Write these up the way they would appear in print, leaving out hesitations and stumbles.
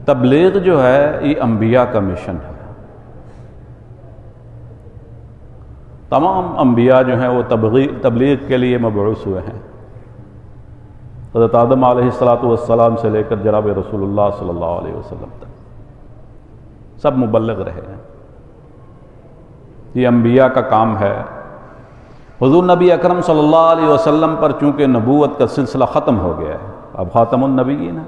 تبلیغ جو ہے یہ انبیاء کا مشن ہے۔ تمام انبیاء جو ہیں وہ تبلیغ کے لیے مبعوث ہوئے ہیں۔ حضرت آدم علیہ السلام سے لے کر جناب رسول اللہ صلی اللہ علیہ وسلم تک سب مبلغ رہے ہیں۔ یہ انبیاء کا کام ہے۔ حضور نبی اکرم صلی اللہ علیہ وسلم پر چونکہ نبوت کا سلسلہ ختم ہو گیا ہے، اب خاتم النبیین ہے،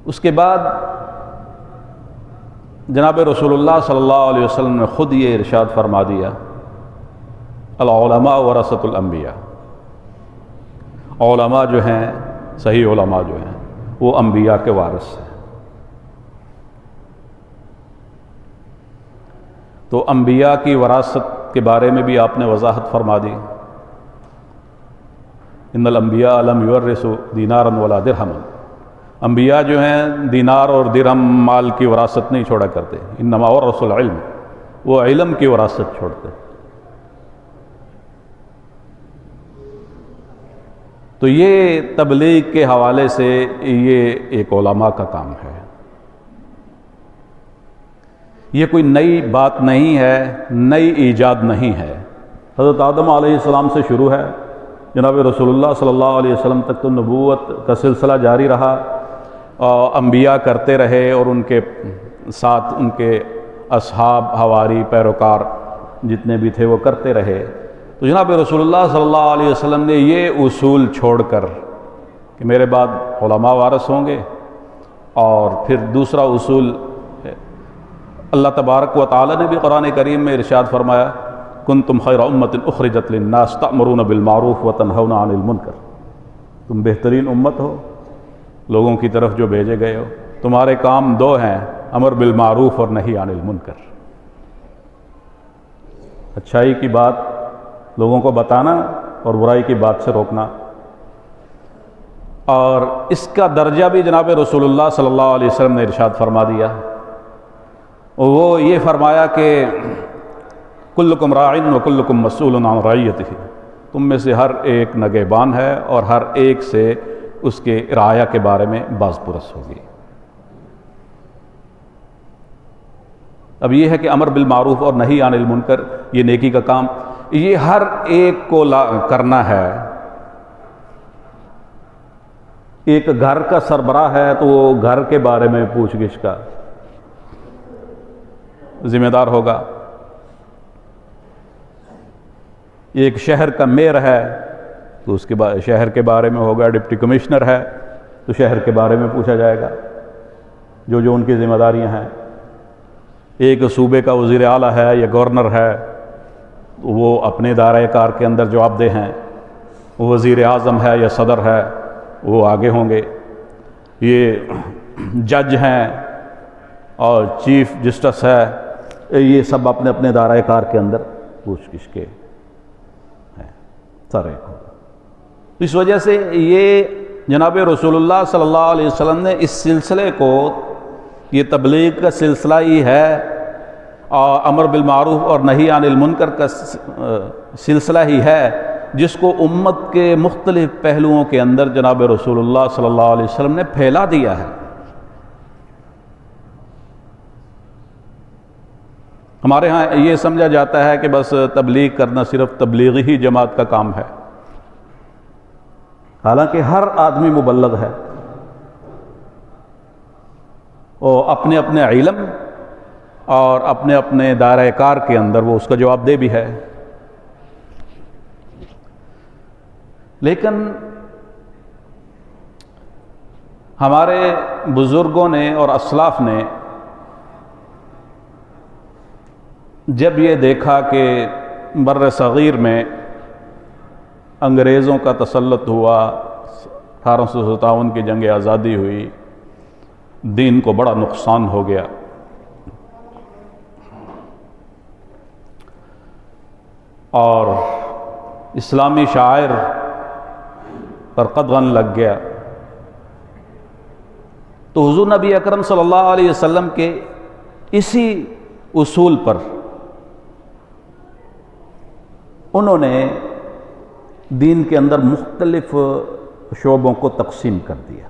اس کے بعد جناب رسول اللہ صلی اللہ علیہ وسلم نے خود یہ ارشاد فرما دیا، العلماء ورثۃ الانبیاء، علماء جو ہیں، صحیح علماء جو ہیں وہ انبیاء کے وارث ہیں۔ تو انبیاء کی وراثت کے بارے میں بھی آپ نے وضاحت فرما دی، ان الانبیاء لم یورثوا دینارا ولا درہما، انبیاء جو ہیں دینار اور درہم مال کی وراثت نہیں چھوڑا کرتے، انما ورثوا العلم، وہ علم کی وراثت چھوڑتے۔ تو یہ تبلیغ کے حوالے سے یہ ایک علماء کا کام ہے، یہ کوئی نئی بات نہیں ہے، نئی ایجاد نہیں ہے۔ حضرت آدم علیہ السلام سے شروع ہے، جناب رسول اللہ صلی اللہ علیہ وسلم تک تو نبوت کا سلسلہ جاری رہا، انبیاء کرتے رہے اور ان کے ساتھ ان کے اصحاب، حواری، پیروکار جتنے بھی تھے وہ کرتے رہے۔ تو جناب رسول اللہ صلی اللہ علیہ وسلم نے یہ اصول چھوڑ کر کہ میرے بعد علماء وارث ہوں گے، اور پھر دوسرا اصول اللہ تبارک و تعالی نے بھی قرآن کریم میں ارشاد فرمایا، کنتم خیر امۃ اخرجت للناس تأمرون بالمعروف وتنہون عن المنکر، تم بہترین امت ہو، لوگوں کی طرف جو بھیجے گئے ہو، تمہارے کام دو ہیں، امر بالمعروف اور نہی عن المنکر، اچھائی کی بات لوگوں کو بتانا اور برائی کی بات سے روکنا۔ اور اس کا درجہ بھی جناب رسول اللہ صلی اللہ علیہ وسلم نے ارشاد فرما دیا، وہ یہ فرمایا کہ کلکم راع وکلکم مسئول عن رعیتہ، تم میں سے ہر ایک نگہبان ہے اور ہر ایک سے اس کے رعایا کے بارے میں باز پرس ہوگی۔ اب یہ ہے کہ امر بالمعروف اور نہی عن المنکر، یہ نیکی کا کام، یہ ہر ایک کو کرنا ہے۔ ایک گھر کا سربراہ ہے تو وہ گھر کے بارے میں پوچھ گچھ کا ذمہ دار ہوگا، ایک شہر کا میئر ہے تو اس کے شہر کے بارے میں ہوگا، ڈپٹی کمشنر ہے تو شہر کے بارے میں پوچھا جائے گا جو ان کی ذمہ داریاں ہیں، ایک صوبے کا وزیر اعلیٰ ہے یا گورنر ہے تو وہ اپنے دائرۂ کار کے اندر جواب دہ ہیں، وزیر اعظم ہے یا صدر ہے وہ آگے ہوں گے، یہ جج ہیں اور چیف جسٹس ہے، یہ سب اپنے اپنے دائرۂ کار کے اندر پوچھ گچھ کے ہیں، سارے کو۔ اس وجہ سے یہ جناب رسول اللہ صلی اللہ علیہ وسلم نے اس سلسلے کو، یہ تبلیغ کا سلسلہ ہی ہے اور امر بالمعروف اور نہی عن المنکر کا سلسلہ ہی ہے، جس کو امت کے مختلف پہلوؤں کے اندر جناب رسول اللہ صلی اللہ علیہ وسلم نے پھیلا دیا ہے۔ ہمارے ہاں یہ سمجھا جاتا ہے کہ بس تبلیغ کرنا صرف تبلیغی ہی جماعت کا کام ہے، حالانکہ ہر آدمی مبلغ ہے، اور اپنے اپنے علم اور اپنے اپنے دائرۂ کار کے اندر وہ اس کا جواب دہ بھی ہے۔ لیکن ہمارے بزرگوں نے اور اسلاف نے جب یہ دیکھا کہ بر صغیر میں انگریزوں کا تسلط ہوا، 1857 کی جنگ آزادی ہوئی، دین کو بڑا نقصان ہو گیا، اور اسلامی شاعر پر قدغن لگ گیا، تو حضور نبی اکرم صلی اللہ علیہ وسلم کے اسی اصول پر انہوں نے دین کے اندر مختلف شعبوں کو تقسیم کر دیا۔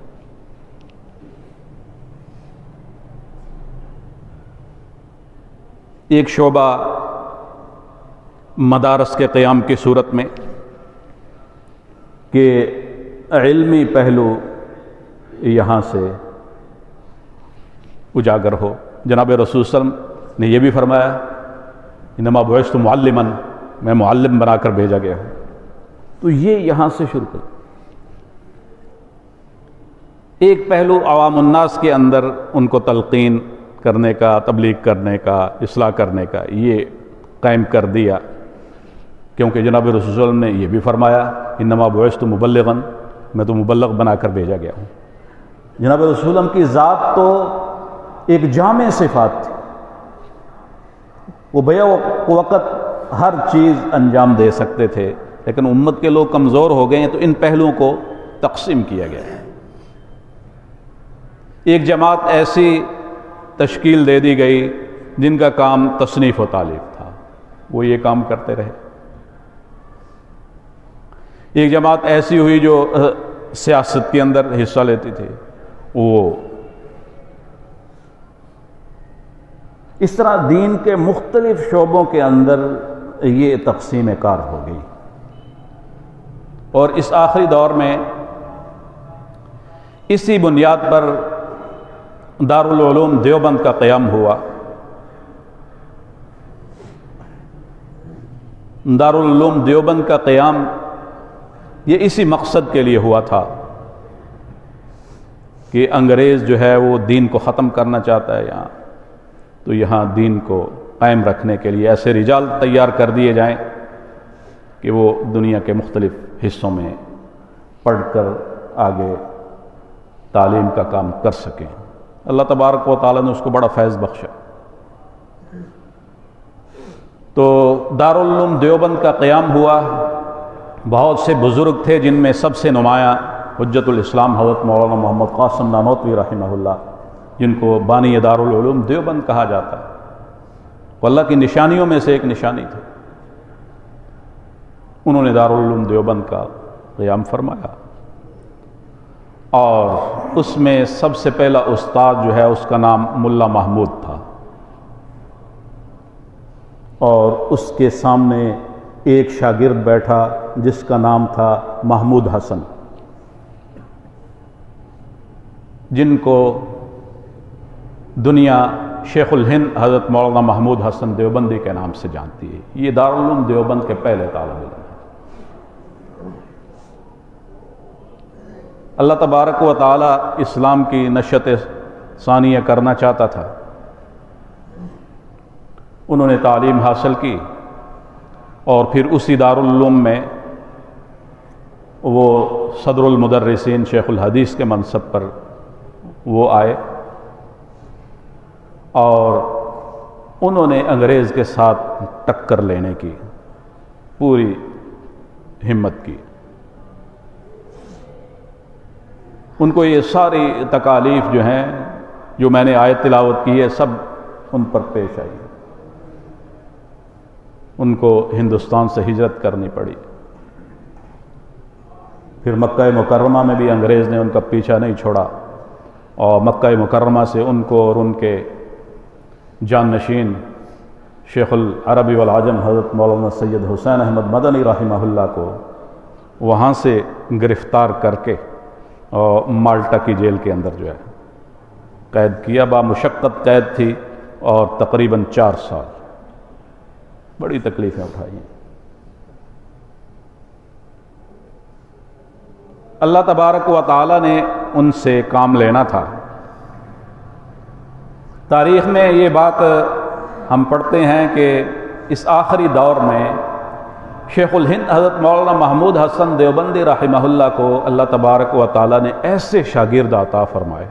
ایک شعبہ مدارس کے قیام کی صورت میں کہ علمی پہلو یہاں سے اجاگر ہو۔ جناب رسول صلی اللہ علیہ وسلم نے یہ بھی فرمایا انما بعثت معلما، میں معلم بنا کر بھیجا گیا ہوں۔ تو یہ یہاں سے شروع کر ایک پہلو عوام الناس کے اندر ان کو تلقین کرنے کا، تبلیغ کرنے کا، اصلاح کرنے کا یہ قائم کر دیا، کیونکہ جناب رسول صلی اللہ علیہ وسلم نے یہ بھی فرمایا انما بعثت مبلغا، میں تو مبلغ بنا کر بھیجا گیا ہوں۔ جناب رسول اللہ علیہ وسلم کی ذات تو ایک جامع صفات تھی، وہ بیا وقت ہر چیز انجام دے سکتے تھے، لیکن امت کے لوگ کمزور ہو گئے ہیں تو ان پہلوؤں کو تقسیم کیا گیا ہے۔ ایک جماعت ایسی تشکیل دے دی گئی جن کا کام تصنیف و تالیف تھا، وہ یہ کام کرتے رہے۔ ایک جماعت ایسی ہوئی جو سیاست کے اندر حصہ لیتی تھی، وہ اس طرح دین کے مختلف شعبوں کے اندر یہ تقسیم کار ہو گئی۔ اور اس آخری دور میں اسی بنیاد پر دارالعلوم دیوبند کا قیام ہوا۔ دارالعلوم دیوبند کا قیام یہ اسی مقصد کے لیے ہوا تھا کہ انگریز جو ہے وہ دین کو ختم کرنا چاہتا ہے یہاں، تو یہاں دین کو قائم رکھنے کے لیے ایسے رجال تیار کر دیے جائیں کہ وہ دنیا کے مختلف حصوں میں پڑھ کر آگے تعلیم کا کام کر سکیں۔ اللہ تبارک و تعالیٰ نے اس کو بڑا فیض بخشا۔ تو دارالعلوم دیوبند کا قیام ہوا۔ بہت سے بزرگ تھے جن میں سب سے نمایاں حجت الاسلام حضرت مولانا محمد قاسم نانوتوی رحمہ اللہ، جن کو بانی دارالعلوم دیوبند کہا جاتا ہے، وہ اللہ کی نشانیوں میں سے ایک نشانی تھی۔ انہوں نے دارالعلوم دیوبند کا قیام فرمایا، اور اس میں سب سے پہلا استاد جو ہے اس کا نام ملا محمود تھا، اور اس کے سامنے ایک شاگرد بیٹھا جس کا نام تھا محمود حسن، جن کو دنیا شیخ الہند حضرت مولانا محمود حسن دیوبندی کے نام سے جانتی ہے۔ یہ دارالعلوم دیوبند کے پہلے طالب علم ہیں۔ اللہ تبارک و تعالی اسلام کی نشت ثانیہ کرنا چاہتا تھا، انہوں نے تعلیم حاصل کی، اور پھر اسی دارالعلوم میں وہ صدر المدرسین شیخ الحدیث کے منصب پر وہ آئے، اور انہوں نے انگریز کے ساتھ ٹکر لینے کی پوری ہمت کی۔ ان کو یہ ساری تکالیف جو ہیں، جو میں نے آیت تلاوت کی ہے، سب ان پر پیش آئی۔ ان کو ہندوستان سے ہجرت کرنی پڑی۔ پھر مکہ مکرمہ میں بھی انگریز نے ان کا پیچھا نہیں چھوڑا، اور مکہ مکرمہ سے ان کو اور ان کے جانشین شیخ العربی والعجم حضرت مولانا سید حسین احمد مدنی رحمہ اللہ کو وہاں سے گرفتار کر کے اور مالٹا کی جیل کے اندر جو ہے قید کیا۔ بامشقت قید تھی، اور تقریباً 4 سال بڑی تکلیفیں اٹھائی ہیں۔ اللہ تبارک و تعالیٰ نے ان سے کام لینا تھا۔ تاریخ میں یہ بات ہم پڑھتے ہیں کہ اس آخری دور میں شیخ الہند حضرت مولانا محمود حسن دیوبندی رحمہ اللہ کو اللہ تبارک و تعالیٰ نے ایسے شاگرد عطا فرمائے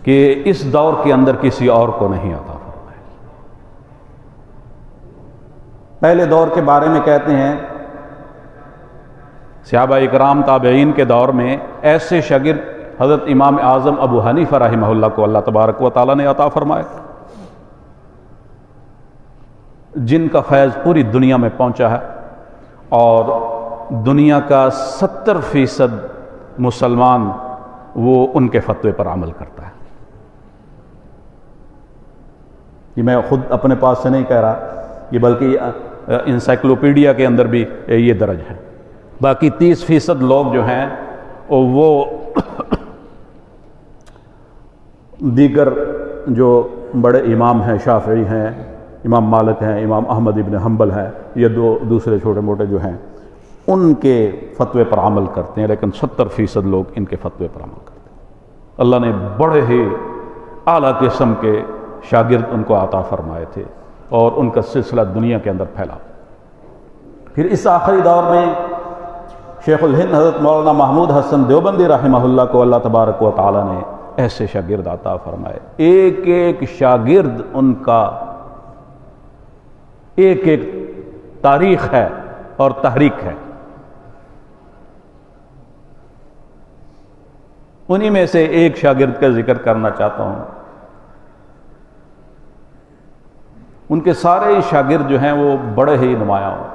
کہ اس دور کے اندر کسی اور کو نہیں عطا فرمائے۔ پہلے دور کے بارے میں کہتے ہیں صحابہ اکرام تابعین کے دور میں ایسے شاگرد حضرت امام اعظم ابو حنیفہ رحمہ اللہ کو اللہ تبارک و تعالیٰ نے عطا فرمائے، جن کا فیض پوری دنیا میں پہنچا ہے، اور دنیا کا 70% مسلمان وہ ان کے فتوے پر عمل کرتا ہے۔ یہ میں خود اپنے پاس سے نہیں کہہ رہا، یہ بلکہ انسائکلوپیڈیا کے اندر بھی یہ درج ہے۔ باقی 30% لوگ جو ہیں وہ دیگر جو بڑے امام ہیں، شافعی ہیں، امام مالک ہیں، امام احمد ابن حنبل ہیں، یہ دوسرے چھوٹے موٹے جو ہیں ان کے فتوے پر عمل کرتے ہیں، لیکن 70% لوگ ان کے فتوے پر عمل کرتے ہیں۔ اللہ نے بڑے ہی اعلیٰ قسم کے شاگرد ان کو عطا فرمائے تھے اور ان کا سلسلہ دنیا کے اندر پھیلا۔ پھر اس آخری دور میں شیخ الہند حضرت مولانا محمود حسن دیوبندی رحمہ اللہ کو اللہ تبارک و تعالی نے ایسے شاگرد عطا فرمائے، ایک ایک شاگرد ان کا ایک ایک تاریخ ہے اور تحریک ہے۔ انہی میں سے ایک شاگرد کا ذکر کرنا چاہتا ہوں۔ ان کے سارے شاگرد جو ہیں وہ بڑے ہی نمایاں ہوں۔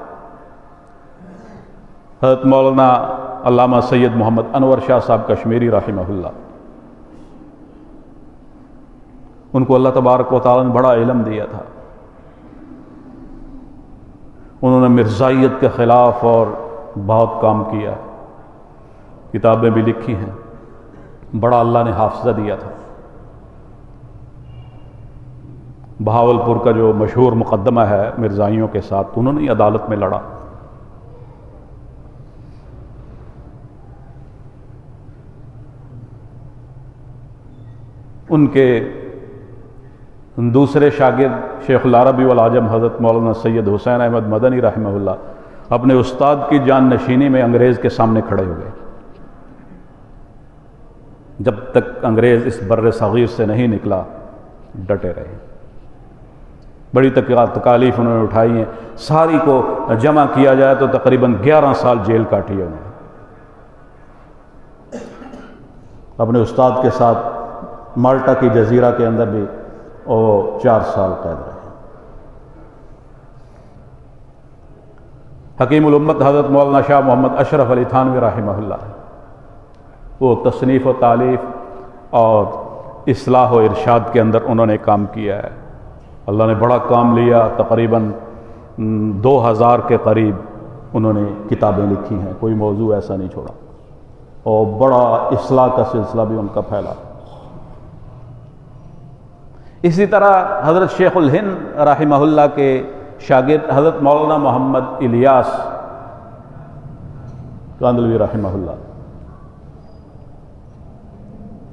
حضرت مولانا علامہ سید محمد انور شاہ صاحب کشمیری رحمہ اللہ، ان کو اللہ تبارک و تعالیٰ نے بڑا علم دیا تھا۔ انہوں نے مرزائیت کے خلاف اور بہت کام کیا، کتابیں بھی لکھی ہیں، بڑا اللہ نے حافظہ دیا تھا۔ بہاولپور کا جو مشہور مقدمہ ہے مرزائیوں کے ساتھ، انہوں نے عدالت میں لڑا۔ ان کے دوسرے شاگرد شیخ العربی والعجم حضرت مولانا سید حسین احمد مدنی رحمہ اللہ اپنے استاد کی جان نشینی میں انگریز کے سامنے کھڑے ہو گئے۔ جب تک انگریز اس بر صغیر سے نہیں نکلا ڈٹے رہے۔ بڑی تکالیف انہوں نے اٹھائی ہیں، ساری کو جمع کیا جائے تو تقریباً 11 سال جیل کاٹی ہے انہوں نے۔ اپنے استاد کے ساتھ مالٹا کی جزیرہ کے اندر بھی 4 سال قید رہے۔ حکیم الامت حضرت مولانا شاہ محمد اشرف علی تھانوی رحمہ اللہ، وہ تصنیف و تالیف اور اصلاح و ارشاد کے اندر انہوں نے کام کیا ہے۔ اللہ نے بڑا کام لیا، تقریباً 2000 کے قریب انہوں نے کتابیں لکھی ہیں، کوئی موضوع ایسا نہیں چھوڑا، اور بڑا اصلاح کا سلسلہ بھی ان کا پھیلا۔ اسی طرح حضرت شیخ الہند رحمہ اللہ کے شاگرد حضرت مولانا محمد الیاس کاندلوی رحمہ اللہ،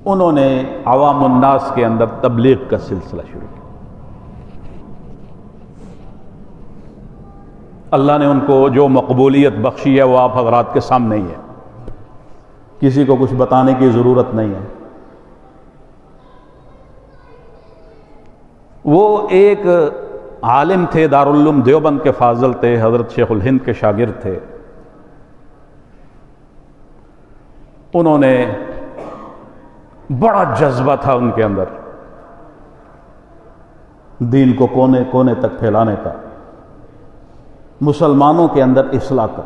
انہوں نے عوام الناس کے اندر تبلیغ کا سلسلہ شروع کیا۔ اللہ نے ان کو جو مقبولیت بخشی ہے وہ آپ حضرات کے سامنے ہی ہے، کسی کو کچھ بتانے کی ضرورت نہیں ہے۔ وہ ایک عالم تھے، دارالعلوم دیوبند کے فاضل تھے، حضرت شیخ الہند کے شاگرد تھے۔ انہوں نے بڑا جذبہ تھا ان کے اندر دین کو کونے کونے تک پھیلانے کا، مسلمانوں کے اندر اصلاح کا۔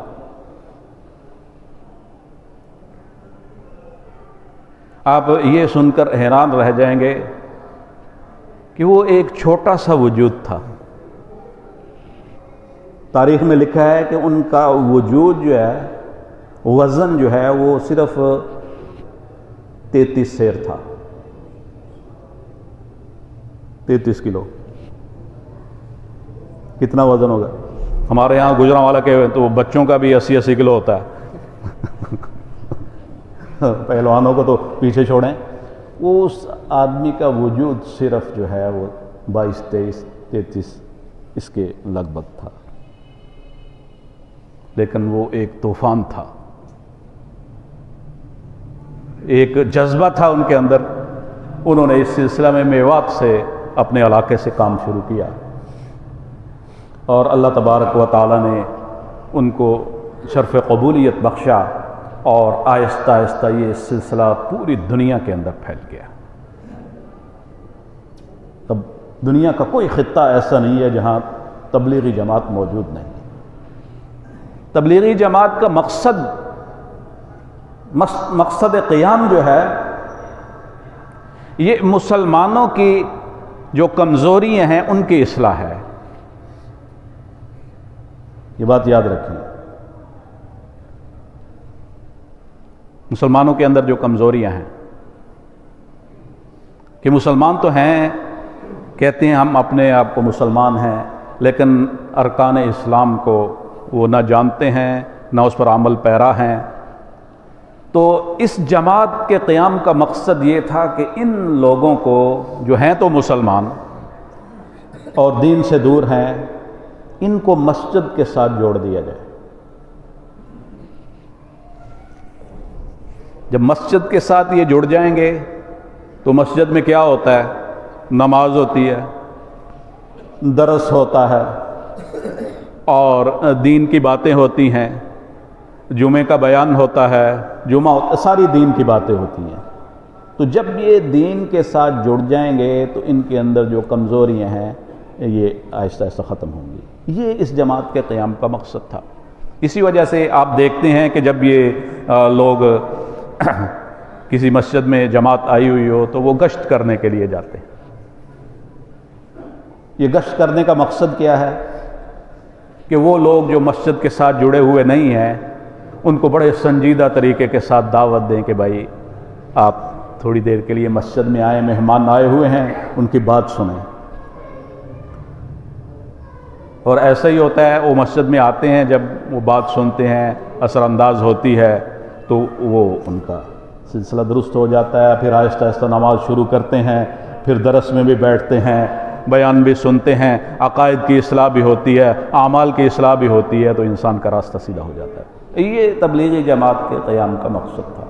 آپ یہ سن کر حیران رہ جائیں گے کہ وہ ایک چھوٹا سا وجود تھا۔ تاریخ میں لکھا ہے کہ ان کا وجود جو ہے، وزن جو ہے وہ صرف 33 سیر تھا، 33 کلو۔ کتنا وزن ہوگا؟ ہمارے یہاں گجرانوالہ کے تو بچوں کا بھی 80 کلو ہوتا ہے، پہلوانوں کو تو پیچھے چھوڑیں۔ اس آدمی کا وجود صرف جو ہے وہ 22, 23, 33 اس کے لگ بھگ تھا، لیکن وہ ایک طوفان تھا، ایک جذبہ تھا ان کے اندر۔ انہوں نے اس سلسلہ میں میوات سے اپنے علاقے سے کام شروع کیا، اور اللہ تبارک و تعالی نے ان کو شرف قبولیت بخشا، اور آہستہ آہستہ یہ سلسلہ پوری دنیا کے اندر پھیل گیا۔ تب دنیا کا کوئی خطہ ایسا نہیں ہے جہاں تبلیغی جماعت موجود نہیں۔ تبلیغی جماعت کا مقصد قیام جو ہے، یہ مسلمانوں کی جو کمزوریاں ہیں ان کی اصلاح ہے. یہ بات یاد رکھیں. مسلمانوں کے اندر جو کمزوریاں ہیں کہ مسلمان تو ہیں، کہتے ہیں ہم اپنے آپ کو مسلمان ہیں، لیکن ارکان اسلام کو وہ نہ جانتے ہیں نہ اس پر عمل پیرا ہیں. تو اس جماعت کے قیام کا مقصد یہ تھا کہ ان لوگوں کو جو ہیں تو مسلمان اور دین سے دور ہیں، ان کو مسجد کے ساتھ جوڑ دیا جائے. جب مسجد کے ساتھ یہ جڑ جائیں گے تو مسجد میں کیا ہوتا ہے؟ نماز ہوتی ہے، درس ہوتا ہے اور دین کی باتیں ہوتی ہیں، جمعے کا بیان ہوتا ہے، ساری دین کی باتیں ہوتی ہیں. تو جب یہ دین کے ساتھ جڑ جائیں گے تو ان کے اندر جو کمزوریاں ہیں یہ آہستہ آہستہ ختم ہوں گی. یہ اس جماعت کے قیام کا مقصد تھا. اسی وجہ سے آپ دیکھتے ہیں کہ جب یہ لوگ کسی مسجد میں جماعت آئی ہوئی ہو تو وہ گشت کرنے کے لیے جاتے ہیں. یہ گشت کرنے کا مقصد کیا ہے؟ کہ وہ لوگ جو مسجد کے ساتھ جڑے ہوئے نہیں ہیں ان کو بڑے سنجیدہ طریقے کے ساتھ دعوت دیں کہ بھائی آپ تھوڑی دیر کے لیے مسجد میں آئے، مہمان آئے ہوئے ہیں، ان کی بات سنیں. اور ایسا ہی ہوتا ہے، وہ مسجد میں آتے ہیں، جب وہ بات سنتے ہیں، اثر انداز ہوتی ہے تو وہ ان کا سلسلہ درست ہو جاتا ہے. پھر آہستہ آہستہ نماز شروع کرتے ہیں، پھر درس میں بھی بیٹھتے ہیں، بیان بھی سنتے ہیں، عقائد کی اصلاح بھی ہوتی ہے، اعمال کی اصلاح بھی ہوتی ہے، تو انسان کا راستہ سیدھا ہو جاتا ہے. یہ تبلیغی جماعت کے قیام کا مقصد تھا.